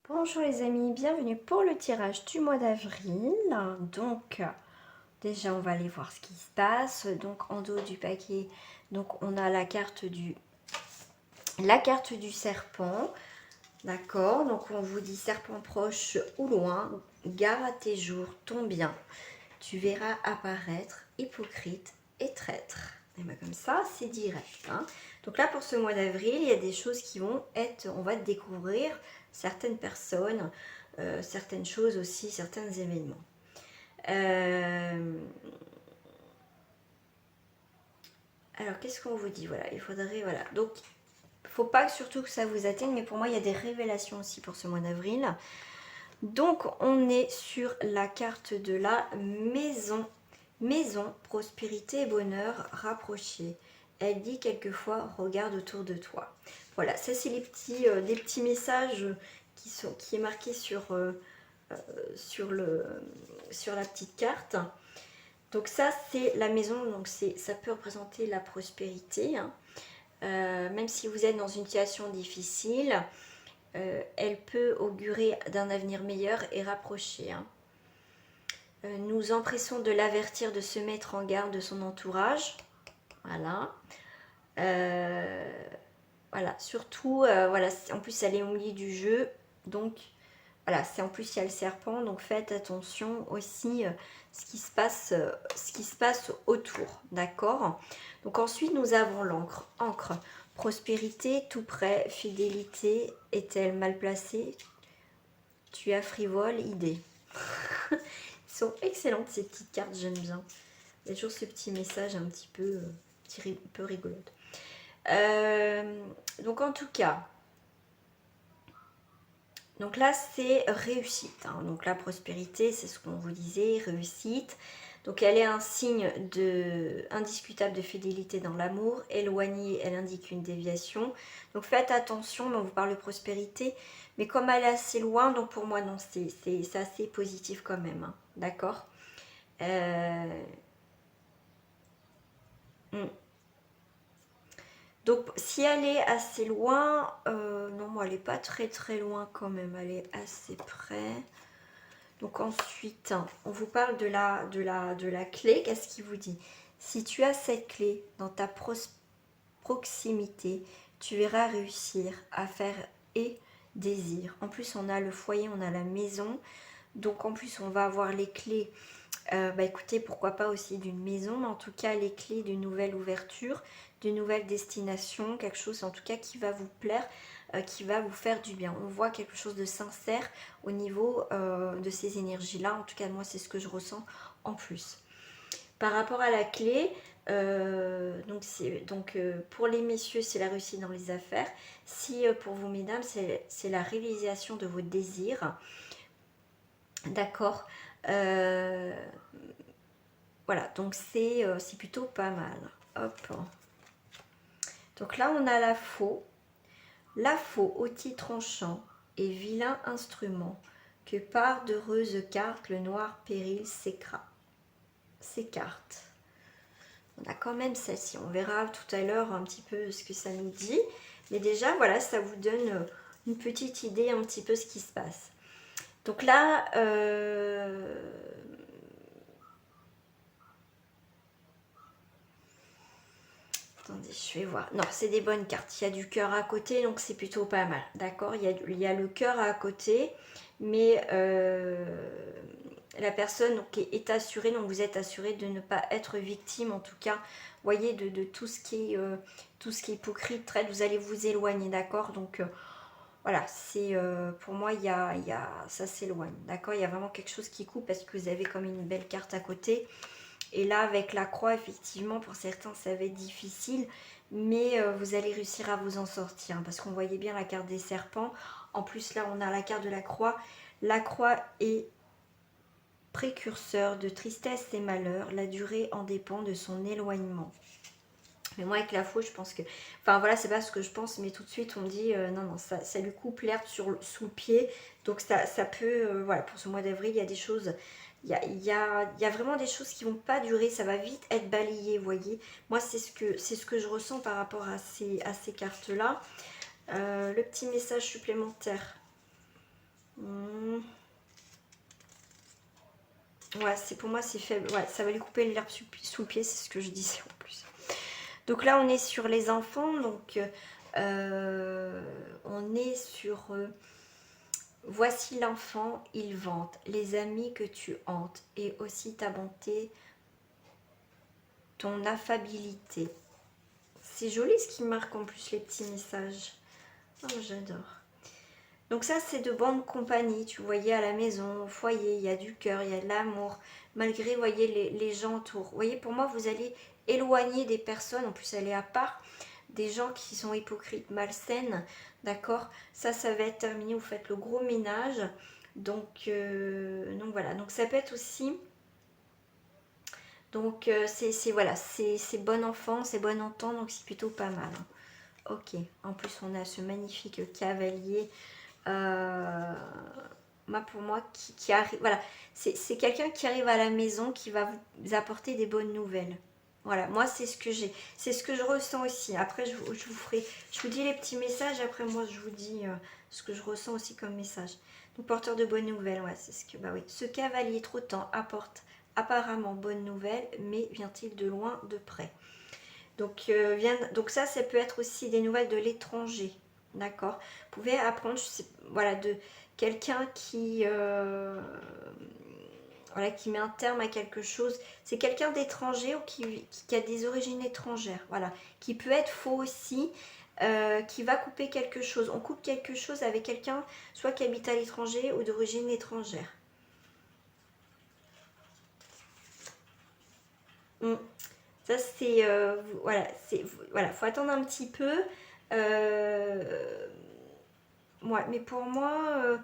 Bonjour les amis, bienvenue pour le tirage du mois d'avril. Donc déjà on va aller voir ce qui se passe. Donc en dos du paquet, donc on a la carte du serpent. D'accord, donc on vous dit serpent proche ou loin, gare à tes jours, ton bien. Tu verras apparaître hypocrite et traître. Et bien comme ça, c'est direct. Donc là, pour ce mois d'avril, il y a des choses qui vont être, on va découvrir certaines personnes, certaines choses aussi, certains événements. Alors, qu'est-ce qu'on vous dit? Voilà, il faudrait, voilà. Donc, il ne faut pas surtout que ça vous atteigne, mais pour moi, il y a des révélations aussi pour ce mois d'avril. Donc, on est sur la carte de la maison. Maison, prospérité et bonheur rapprochés. Elle dit quelquefois, regarde autour de toi. Voilà, ça c'est des petits messages qui est marqué sur la petite carte. Donc ça c'est la maison, donc ça peut représenter la prospérité. Même si vous êtes dans une situation difficile, elle peut augurer d'un avenir meilleur et rapproché. Nous empressons de l'avertir de se mettre en garde de son entourage. Voilà. Voilà, surtout, voilà, en plus elle est au milieu du jeu, donc voilà, c'est en plus il y a le serpent, donc faites attention aussi ce qui se passe autour, d'accord. Donc ensuite nous avons l'encre, encre, prospérité tout près, fidélité est-elle mal placée, tu as frivole idée. Ils sont excellentes ces petites cartes, j'aime bien. Il y a toujours ce petit message un petit peu rigolote. Donc en tout cas, donc là c'est réussite. Donc la prospérité, c'est ce qu'on vous disait, réussite. Donc elle est un signe indiscutable de fidélité dans l'amour. Éloignée, elle indique une déviation. Donc faites attention, mais on vous parle de prospérité. Mais comme elle est assez loin, donc pour moi non, c'est assez positif quand même. D'accord. Hmm. Donc si elle est assez loin, non, moi elle n'est pas très très loin quand même, elle est assez près. Donc ensuite, on vous parle de la clé. Qu'est-ce qu'il vous dit? Si tu as cette clé dans ta proximité, tu verras réussir à faire et désir. En plus, on a le foyer, on a la maison. Donc en plus, on va avoir les clés. Écoutez, pourquoi pas aussi d'une maison, mais en tout cas les clés d'une nouvelle ouverture, d'une nouvelle destination, quelque chose en tout cas qui va vous plaire, qui va vous faire du bien. On voit quelque chose de sincère au niveau de ces énergies-là. En tout cas, moi, c'est ce que je ressens en plus. Par rapport à la clé, pour les messieurs, c'est la réussite dans les affaires. Si pour vous, mesdames, c'est la réalisation de vos désirs. D'accord. Voilà, donc c'est plutôt pas mal. Hop. Donc là, on a la faux. La faux, outil tranchant et vilain instrument, que par d'heureuses cartes le noir péril s'écarte. On a quand même celle-ci. On verra tout à l'heure un petit peu ce que ça nous dit. Mais déjà, voilà, ça vous donne une petite idée un petit peu ce qui se passe. Donc là, attendez, je vais voir. Non, c'est des bonnes cartes. Il y a du cœur à côté, donc c'est plutôt pas mal. D'accord, il y a le cœur à côté, mais la personne donc, est assurée, donc vous êtes assuré de ne pas être victime, en tout cas, voyez, de tout ce qui est hypocrite, traite, vous allez vous éloigner, d'accord. Donc voilà, c'est pour moi, ça s'éloigne, d'accord. Il y a vraiment quelque chose qui coupe parce que vous avez comme une belle carte à côté. Et là, avec la croix, effectivement, pour certains, ça va être difficile. Mais vous allez réussir à vous en sortir. Parce qu'on voyait bien la carte des serpents. En plus, là, on a la carte de la croix. La croix est précurseur de tristesse et malheur. La durée en dépend de son éloignement. Mais moi, avec la faux, je pense que... Enfin, voilà, c'est pas ce que je pense. Mais tout de suite, on me dit... non, non, ça lui coupe l'herbe sous le pied. Donc, ça peut... voilà, pour ce mois d'avril, il y a des choses... Il y a vraiment des choses qui vont pas durer, ça va vite être balayé, vous voyez. Moi, c'est ce que je ressens par rapport à ces cartes-là. Le petit message supplémentaire. Ouais, c'est pour moi c'est faible. Ouais, ça va lui couper l'herbe sous le pied, c'est ce que je disais en plus. Donc là, on est sur les enfants. Donc, on est sur... voici l'enfant, il vante les amis que tu hantes et aussi ta bonté, ton affabilité. C'est joli ce qui marque en plus les petits messages. Oh, j'adore. Donc ça, c'est de bonne compagnie. Tu voyais à la maison, au foyer, il y a du cœur, il y a de l'amour. Malgré, vous voyez, les gens autour. Vous voyez, pour moi, vous allez éloigner des personnes. En plus, elle est à part. Des gens qui sont hypocrites, malsaines. D'accord. Ça va être terminé. Vous faites le gros ménage. Donc voilà. Donc ça peut être aussi... Donc voilà, c'est bon enfant, c'est bon entente. Donc c'est plutôt pas mal. Ok. En plus, on a ce magnifique cavalier. Pour moi, qui arrive, voilà, c'est quelqu'un qui arrive à la maison, qui va vous apporter des bonnes nouvelles. Voilà, moi c'est ce que j'ai, c'est ce que je ressens aussi. Après, je vous ferai, je vous dis les petits messages. Après, moi, je vous dis ce que je ressens aussi comme message. Donc, porteur de bonnes nouvelles, ouais, c'est ce que, bah oui. Ce cavalier trottant apporte apparemment bonnes nouvelles, mais vient-il de loin, de près? Donc, donc ça peut être aussi des nouvelles de l'étranger. D'accord. Vous pouvez apprendre, voilà, de quelqu'un qui, voilà, qui met un terme à quelque chose. C'est quelqu'un d'étranger ou qui a des origines étrangères. Voilà. Qui peut être faux aussi. Qui va couper quelque chose. On coupe quelque chose avec quelqu'un, soit qui habite à l'étranger ou d'origine étrangère. Ça c'est voilà, faut attendre un petit peu. Ouais, mais pour moi,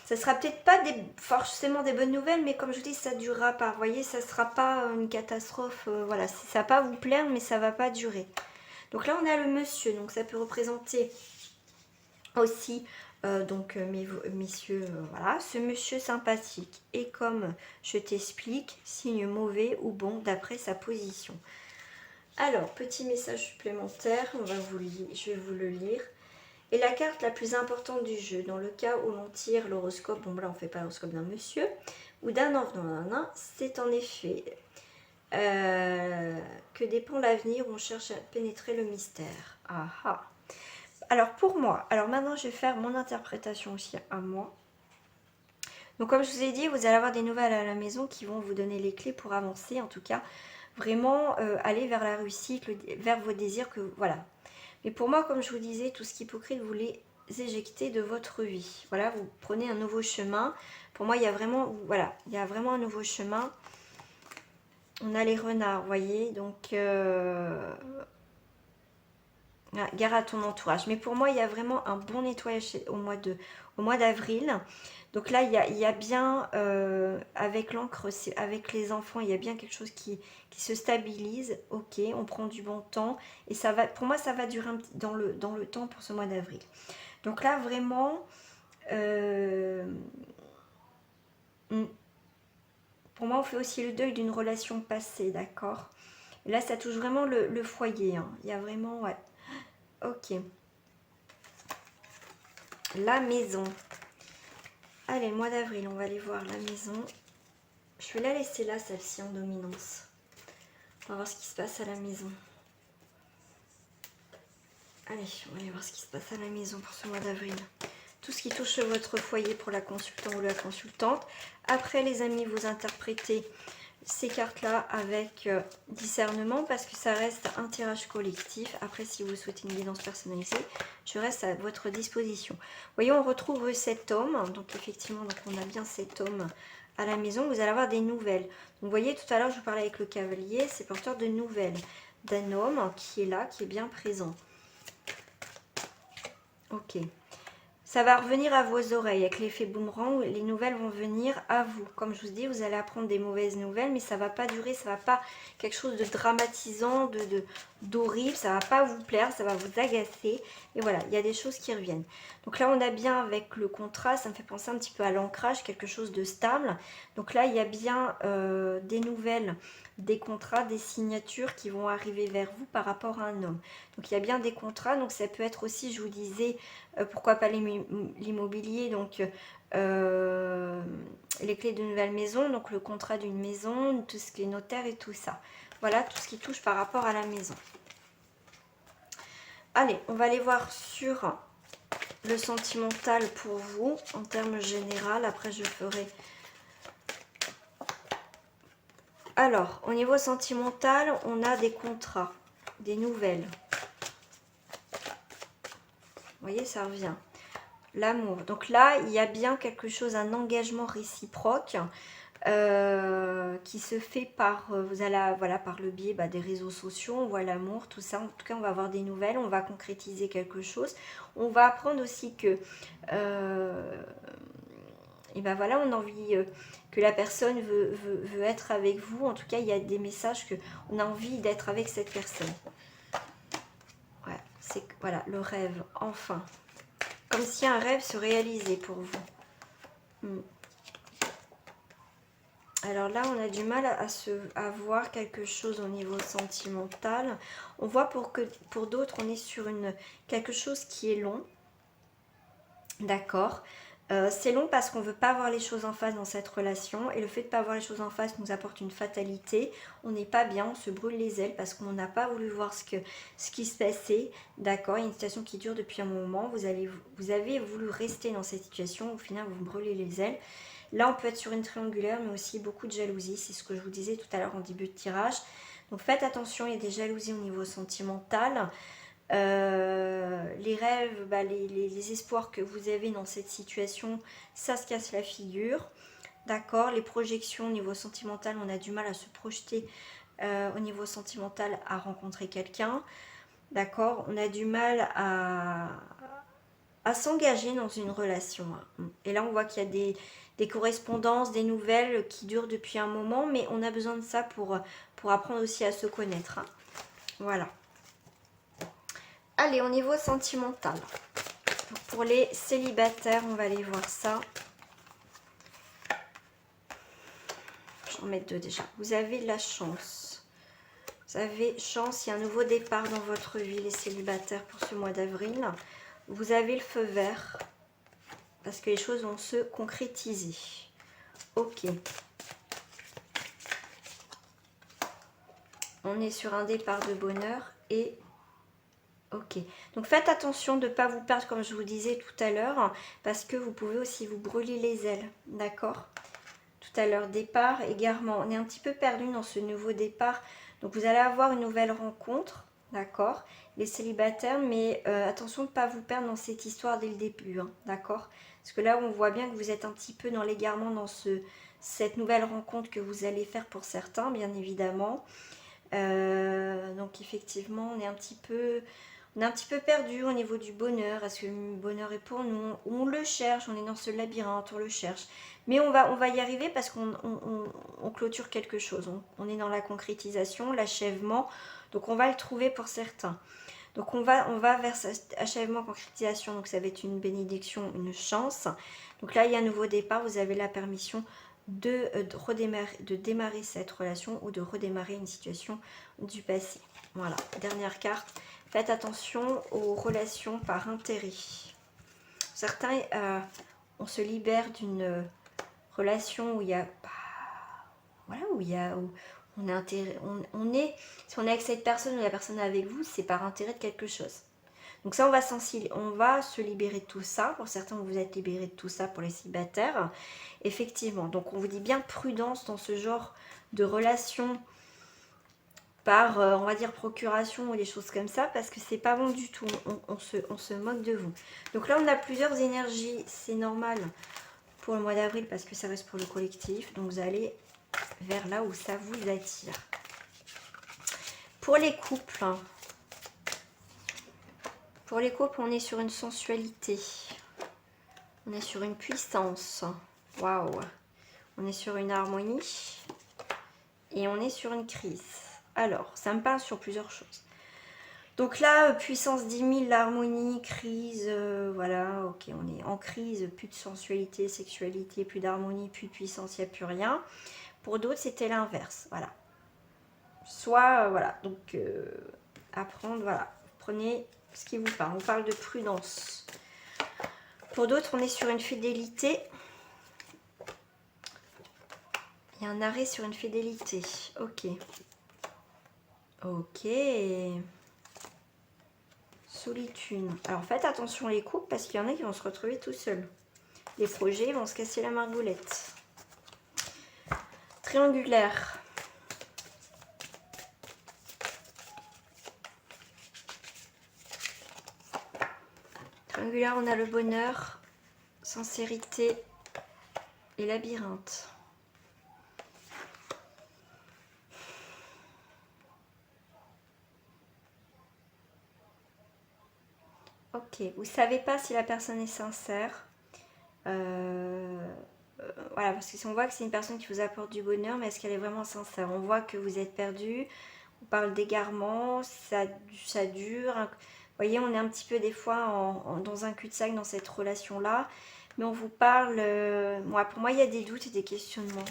ça sera peut-être pas forcément des bonnes nouvelles, mais comme je dis, ça durera pas. Vous voyez, ça sera pas une catastrophe. Voilà, ça va pas vous plaire, mais ça va pas durer. Donc là, on a le monsieur, donc ça peut représenter aussi, messieurs, voilà, ce monsieur sympathique. Et comme je t'explique, signe mauvais ou bon d'après sa position. Alors, petit message supplémentaire, je vais vous le lire. Et la carte la plus importante du jeu, dans le cas où l'on tire l'horoscope, bon là on ne fait pas l'horoscope d'un monsieur, ou d'un enfant, c'est en effet que dépend l'avenir, on cherche à pénétrer le mystère. Ah ah. Alors pour moi, alors maintenant je vais faire mon interprétation aussi à moi. Donc comme je vous ai dit, vous allez avoir des nouvelles à la maison qui vont vous donner les clés pour avancer, en tout cas, vraiment aller vers la réussite, vers vos désirs, que voilà. Mais pour moi, comme je vous disais, tout ce qui est hypocrite, vous les éjectez de votre vie. Voilà, vous prenez un nouveau chemin. Pour moi, il y a vraiment, voilà, il y a vraiment un nouveau chemin. On a les renards, vous voyez, donc gare à ton entourage. Mais pour moi, il y a vraiment un bon nettoyage au mois d'avril. Donc là, il y a bien, avec l'encre, avec les enfants, il y a bien quelque chose qui se stabilise. Ok, on prend du bon temps. Et ça va, pour moi, ça va durer dans le temps pour ce mois d'avril. Donc là, vraiment, pour moi, on fait aussi le deuil d'une relation passée, d'accord? Et là, ça touche vraiment le foyer. Hein. Il y a vraiment, ouais. Ok. La maison. Allez, le mois d'avril, on va aller voir la maison. Je vais la laisser là, celle-ci, en dominance. On va voir ce qui se passe à la maison. Allez, on va aller voir ce qui se passe à la maison pour ce mois d'avril. Tout ce qui touche votre foyer pour la consultante ou la consultante. Après, les amis, vous interprétez ces cartes-là avec discernement parce que ça reste un tirage collectif. Après, si vous souhaitez une guidance personnalisée, je reste à votre disposition. Voyez, on retrouve cet homme. Donc, effectivement, donc on a bien cet homme à la maison. Vous allez avoir des nouvelles. Donc, vous voyez, tout à l'heure, je vous parlais avec le cavalier. C'est porteur de nouvelles d'un homme qui est là, qui est bien présent. Ok. Ça va revenir à vos oreilles avec l'effet boomerang. Les nouvelles vont venir à vous. Comme je vous dis, vous allez apprendre des mauvaises nouvelles, mais ça ne va pas durer. Ça ne va pas quelque chose de dramatisant, d'horrible, ça va pas vous plaire, ça va vous agacer. Et voilà, il y a des choses qui reviennent. Donc là, on a bien avec le contrat, ça me fait penser un petit peu à l'ancrage, quelque chose de stable. Donc là, il y a bien des nouvelles, des contrats, des signatures qui vont arriver vers vous par rapport à un homme. Donc il y a bien des contrats, donc ça peut être aussi, je vous disais, pourquoi pas l'immobilier, donc les clés d'une nouvelle maison, donc le contrat d'une maison, tout ce qui est notaire et tout ça. Voilà, tout ce qui touche par rapport à la maison. Allez, on va aller voir sur le sentimental pour vous, en termes général. Après, je ferai... Alors, au niveau sentimental, on a des contrats, des nouvelles. Vous voyez, ça revient. L'amour. Donc là, il y a bien quelque chose, un engagement réciproque qui se fait par, voilà, par le biais des réseaux sociaux. On voit l'amour, tout ça. En tout cas, on va avoir des nouvelles, on va concrétiser quelque chose. On va apprendre aussi que et ben voilà, on a envie que la personne veut être avec vous. En tout cas, il y a des messages que on a envie d'être avec cette personne. Ouais, c'est voilà le rêve, enfin. Comme si un rêve se réalisait pour vous. Alors là, on a du mal à voir quelque chose au niveau sentimental. On voit pour d'autres, on est sur quelque chose qui est long. D'accord. C'est long parce qu'on ne veut pas voir les choses en face dans cette relation. Et le fait de ne pas voir les choses en face nous apporte une fatalité. On n'est pas bien, on se brûle les ailes parce qu'on n'a pas voulu voir ce qui se passait. D'accord, il y a une situation qui dure depuis un moment. Vous avez voulu rester dans cette situation. Au final, vous vous brûlez les ailes. Là, on peut être sur une triangulaire, mais aussi beaucoup de jalousie. C'est ce que je vous disais tout à l'heure en début de tirage. Donc faites attention, il y a des jalousies au niveau sentimental. Les rêves, les espoirs que vous avez dans cette situation, ça se casse la figure. D'accord, les projections au niveau sentimental, on a du mal à se projeter au niveau sentimental à rencontrer quelqu'un. D'accord, on a du mal à s'engager dans une relation. Et là, on voit qu'il y a des correspondances, des nouvelles qui durent depuis un moment, mais on a besoin de ça pour apprendre aussi à se connaître. Voilà. Allez, au niveau sentimental. Donc pour les célibataires, on va aller voir ça. Je vais en mettre deux déjà. Vous avez de la chance. Vous avez chance, il y a un nouveau départ dans votre vie, les célibataires, pour ce mois d'avril. Vous avez le feu vert. Parce que les choses vont se concrétiser. Ok. On est sur un départ de bonheur et... Ok. Donc faites attention de ne pas vous perdre comme je vous disais tout à l'heure. Parce que vous pouvez aussi vous brûler les ailes. D'accord ? Tout à l'heure, départ, égarement. On est un petit peu perdu dans ce nouveau départ. Donc vous allez avoir une nouvelle rencontre. D'accord, les célibataires, mais attention de ne pas vous perdre dans cette histoire dès le début, hein, d'accord. Parce que là, on voit bien que vous êtes un petit peu dans l'égarement dans cette nouvelle rencontre que vous allez faire pour certains, bien évidemment. Donc effectivement, on est un petit peu perdu au niveau du bonheur. Est-ce que le bonheur est pour nous? On le cherche, on est dans ce labyrinthe, on le cherche. Mais on va y arriver parce qu'on clôture quelque chose. On est dans la concrétisation, l'achèvement. Donc on va le trouver pour certains. Donc on va vers cet achèvement, concrétisation. Donc ça va être une bénédiction, une chance. Donc là, il y a un nouveau départ. Vous avez la permission de démarrer cette relation ou de redémarrer une situation du passé. Voilà, dernière carte. Faites attention aux relations par intérêt. Certains, on se libère d'une relation où il y a... voilà, où on est intérêt, si on est avec cette personne ou la personne est avec vous, c'est par intérêt de quelque chose. Donc ça, on va se libérer de tout ça. Pour certains, vous vous êtes libérés de tout ça pour les célibataires. Effectivement, donc on vous dit bien prudence dans ce genre de relation par, on va dire, procuration ou des choses comme ça, parce que c'est pas bon du tout. On se moque de vous. Donc là, on a plusieurs énergies. C'est normal pour le mois d'avril parce que ça reste pour le collectif. Donc vous allez vers là où ça vous attire. Pour les couples, on est sur une sensualité. On est sur une puissance. Waouh! On est sur une harmonie. Et on est sur une crise. Alors, ça me parle sur plusieurs choses. Donc là, puissance 10 000, l'harmonie, crise, voilà, ok, on est en crise, plus de sensualité, sexualité, plus d'harmonie, plus de puissance, il n'y a plus rien. Pour d'autres, c'était l'inverse, voilà. Soit, voilà, donc apprendre, voilà, prenez ce qui vous parle. On parle de prudence. Pour d'autres, on est sur une fidélité. Il y a un arrêt sur une fidélité, ok. Ok. Solitude. Alors faites attention les couples parce qu'il y en a qui vont se retrouver tout seuls. Les projets vont se casser la margoulette. Triangulaire. Triangulaire, on a le bonheur, sincérité et labyrinthe. Ok, vous ne savez pas si la personne est sincère. Voilà, parce que si on voit que c'est une personne qui vous apporte du bonheur, mais est-ce qu'elle est vraiment sincère? On voit que vous êtes perdu, on parle d'égarement, ça dure. Vous voyez, on est un petit peu des fois dans un cul-de-sac dans cette relation-là, mais on vous parle... pour moi, il y a des doutes et des questionnements.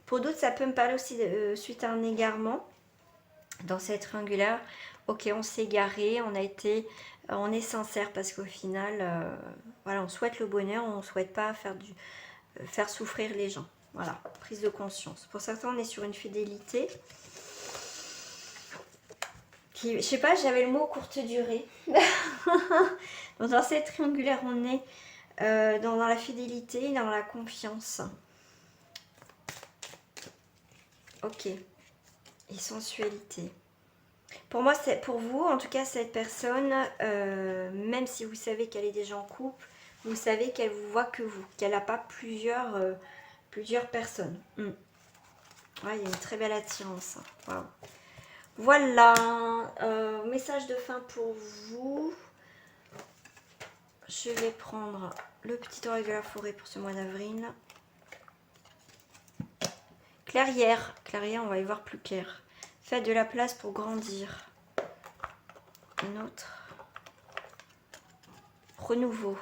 Pour d'autres, ça peut me parler aussi suite à un égarement dans cette triangulaire. Ok, on s'est égaré, on est sincère parce qu'au final, voilà, on souhaite le bonheur, on ne souhaite pas faire souffrir les gens. Voilà, prise de conscience. Pour certains, on est sur une fidélité. Je sais pas, j'avais le mot courte durée. Dans cette triangulaire, on est dans la fidélité, dans la confiance. Ok. Et sensualité. Pour moi, c'est pour vous, en tout cas, cette personne, même si vous savez qu'elle est déjà en couple, vous savez qu'elle vous voit que vous, qu'elle n'a pas plusieurs personnes. Ouais, il y a une très belle attirance. Wow. Voilà, message de fin pour vous. Je vais prendre le petit oreille de la forêt pour ce mois d'avril. Clairière, clairière, on va y voir plus clair. Faites de la place pour grandir. Une autre. Renouveau.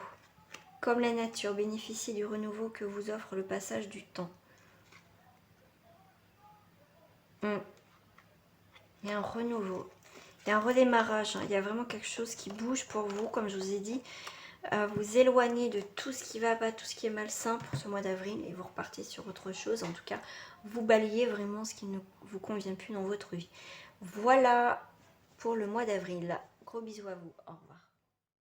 Comme la nature, bénéficiez du renouveau que vous offre le passage du temps. Il y a un renouveau. Il y a un redémarrage. Il y a vraiment quelque chose qui bouge pour vous, comme je vous ai dit. Vous éloignez de tout ce qui va pas, tout ce qui est malsain pour ce mois d'avril et vous repartez sur autre chose. En tout cas, vous balayez vraiment ce qui ne vous convient plus dans votre vie. Voilà pour le mois d'avril. Gros bisous à vous. Au revoir.